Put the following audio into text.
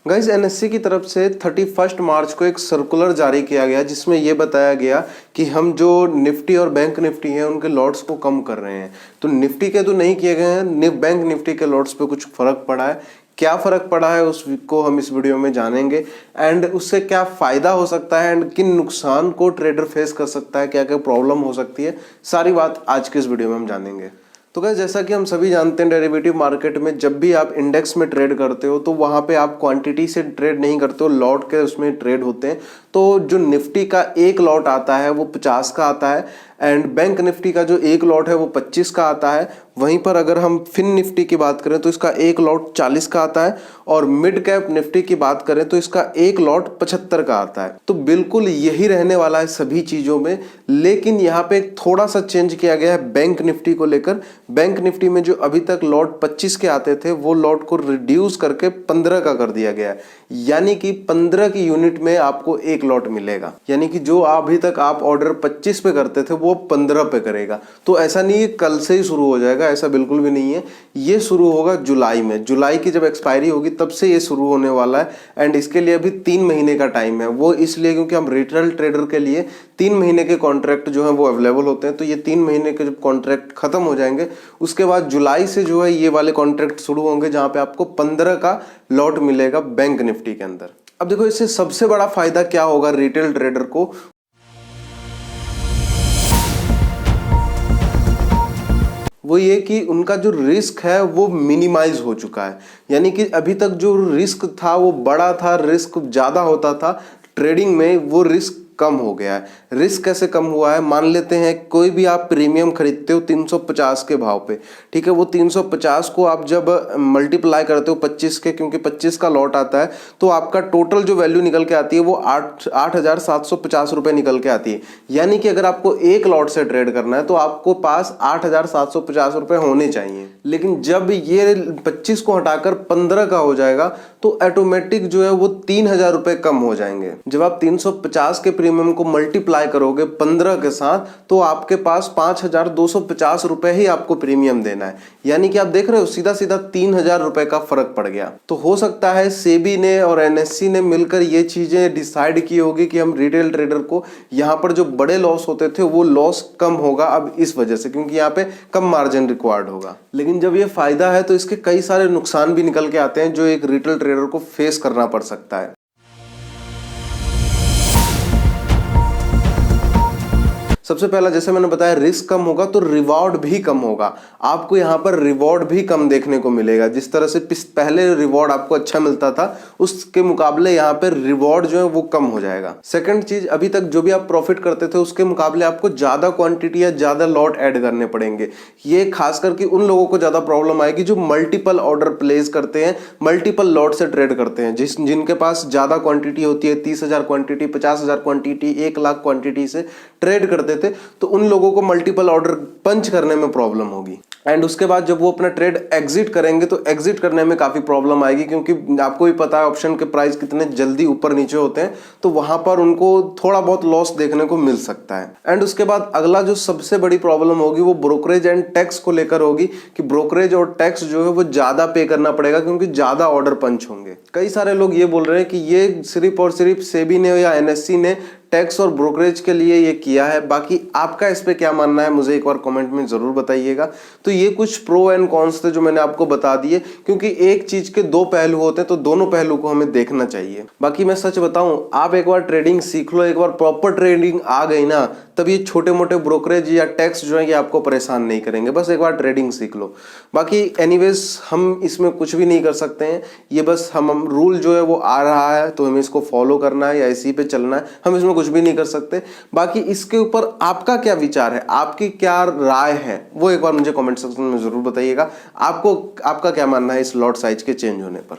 Guys NSC की तरफ से 31 मार्च को एक सर्कुलर जारी किया गया जिसमें यह बताया गया कि हम जो निफ्टी और बैंक निफ्टी हैं उनके लॉट्स को कम कर रहे हैं। तो निफ्टी के तो नहीं किए गए हैं, बैंक निफ्टी के लॉट्स पे कुछ फर्क पड़ा है। क्या फर्क पड़ा है उसको हम इस वीडियो में जानेंगे एंड उससे क्या फायदा हो सकता है एंड किन नुकसान को ट्रेडर फेस कर सकता है, क्या क्या प्रॉब्लम हो सकती है, सारी बात आज के इस वीडियो में हम जानेंगे। तो गाइस जैसा कि हम सभी जानते हैं डेरिवेटिव मार्केट में जब भी आप इंडेक्स में ट्रेड करते हो तो वहां पे आप क्वांटिटी से ट्रेड नहीं करते हो, लॉट के उसमें ट्रेड होते हैं। तो जो निफ्टी का एक लॉट आता है वो 50 का आता है एंड बैंक निफ्टी का जो एक लॉट है वो 25 का आता है। वहीं पर अगर हम फिन निफ्टी की बात करें तो इसका एक लॉट 40 का आता है और मिड कैप निफ्टी की बात करें तो इसका एक लॉट 75 का आता है। तो बिल्कुल यही रहने वाला है सभी चीजों में, लेकिन यहाँ पे थोड़ा सा चेंज किया गया है बैंक निफ्टी को लेकर। बैंक निफ्टी में जो अभी तक लॉट 25 के आते थे वो लॉट को रिड्यूस करके 15 का कर दिया गया है, यानी कि 15 की यूनिट में आपको एक लॉट मिलेगा। यानी कि जो अभी तक आप ऑर्डर 25 पे करते थे वो 15 पे करेगा। तो ऐसा नहीं है कल से ही शुरू हो जाएगा, ऐसा बिल्कुल भी नहीं है। ये शुरू होगा जुलाई में, जुलाई की जब एक्सपायरी होगी तब से ये शुरू होने वाला है एंड इसके लिए अभी 3 महीने का टाइम है। वो इसलिए क्योंकि हम रिटेल ट्रेडर के लिए 3 महीने के कॉन्ट्रैक्ट जो है वो अवेलेबल होते हैं। तो ये 3 महीने के जब कॉन्ट्रैक्ट खत्म हो जाएंगे उसके बाद जुलाई से जो है ये वाले कॉन्ट्रैक्ट शुरू होंगे जहां पे आपको 15 का लॉट मिलेगा बैंक निफ्टी के अंदर। अब देखो इससे सबसे बड़ा फायदा क्या होगा रिटेल ट्रेडर को, वो ये कि उनका जो रिस्क है वो मिनिमाइज हो चुका है। यानी कि अभी तक जो रिस्क था वो बड़ा था, रिस्क ज्यादा होता था ट्रेडिंग में, वो रिस्क कम हो गया है। रिस्क कैसे कम हुआ है, मान लेते हैं कोई भी आप प्रीमियम खरीदते हो 350 के भाव पे, ठीक है। वो 350 को आप जब मल्टीप्लाई करते हो 25 के, क्योंकि 25 का लॉट आता है, तो आपका टोटल जो वैल्यू निकल के आती है वो 8,750 रुपए निकल के आती है। यानी कि अगर आपको एक लॉट से ट्रेड करना है तो आपको पास 8,750 रुपए होने चाहिए। लेकिन जब ये 25 को हटाकर 15 का हो जाएगा तो ऑटोमेटिक जो है वो 3,000 रुपए कम हो जाएंगे। जब आप 350 के प्रीमियम को मल्टीप्लाई करोगे 15 के साथ तो आपके पास 5,250 रुपए ही आपको प्रीमियम देना है। यानी कि आप देख रहे हो सीधा सीधा 3,000 रुपए का फर्क पड़ गया। तो हो सकता है सेबी ने और एनएससी ने मिलकर ये चीजें डिसाइड की होगी कि हम रिटेल ट्रेडर को यहाँ पर जो बड़े लॉस होते थे वो लॉस कम होगा अब इस वजह से, क्योंकि यहाँ पे कम मार्जिन रिक्वायर्ड होगा। लेकिन जब ये फायदा है तो इसके कई सारे नुकसान भी निकल के आते हैं जो एक रिटेल ट्रेडर को फेस करना पड़ सकता है। सबसे पहला जैसे मैंने बताया रिस्क कम होगा तो रिवॉर्ड भी कम होगा। आपको यहाँ पर रिवॉर्ड भी कम देखने को मिलेगा। जिस तरह से पहले रिवॉर्ड आपको अच्छा मिलता था उसके मुकाबले यहाँ पे रिवॉर्ड जो है वो कम हो जाएगा। सेकंड चीज, अभी तक जो भी आप प्रॉफिट करते थे उसके मुकाबले आपको ज्यादा क्वांटिटी या ज्यादा लॉट ऐड करने पड़ेंगे। ये खास करके उन लोगों को ज्यादा प्रॉब्लम आएगी जो मल्टीपल ऑर्डर प्लेस करते हैं, मल्टीपल लॉट से ट्रेड करते हैं, जिनके पास ज्यादा क्वांटिटी होती है, 30,000 क्वांटिटी, 50,000 क्वांटिटी, 1,00,000 क्वांटिटी से ट्रेड करते थे। तो उन लोगों को मल्टीपल ऑर्डर पंच करने में प्रॉब्लम होगी एंड उसके बाद जब वो अपना ट्रेड एग्जिट करेंगे तो एग्जिट करने में काफी प्रॉब्लम आएगी, क्योंकि आपको भी पता है ऑप्शन के प्राइस कितने जल्दी ऊपर नीचे होते हैं। तो वहां पर उनको थोड़ा बहुत लॉस देखने को मिल सकता है। एंड उसके बाद अगला जो सबसे बड़ी प्रॉब्लम होगी वो ब्रोकरेज एंड टैक्स को लेकर होगी कि ब्रोकरेज और टैक्स जो है वो ज्यादा पे करना पड़ेगा क्योंकि ज्यादा ऑर्डर पंच होंगे। कई सारे लोग ये बोल रहे हैं कि ये सिर्फ और सिर्फ सेबी ने या एनएससी ने टैक्स और ब्रोकरेज के लिए ये किया है। बाकी आपका इस पे क्या मानना है मुझे एक बार कमेंट में जरूर बताइएगा। तो ये कुछ प्रो एंड कॉन्स थे जो मैंने आपको बता दिए, क्योंकि एक चीज के दो पहलू होते हैं तो दोनों पहलू को हमें देखना चाहिए। बाकी मैं सच बताऊं, आप एक बार ट्रेडिंग सीख लो, एक बार प्रॉपर ट्रेडिंग आ गई ना, तब ये छोटे मोटे ब्रोकरेज या टैक्स जो है ये आपको परेशान नहीं करेंगे। बस एक बार ट्रेडिंग सीख लो। बाकी एनीवेज हम इसमें कुछ भी नहीं कर सकते हैं, ये बस हम रूल जो है वो आ रहा है तो हमें इसको फॉलो करना है या इसी पे चलना है, हम इसमें कुछ भी नहीं कर सकते। बाकी इसके ऊपर आपका क्या विचार है, आपकी क्या राय है, वो एक बार मुझे कमेंट सेक्शन में जरूर बताइएगा। आपका क्या मानना है इस लॉट साइज के चेंज होने पर।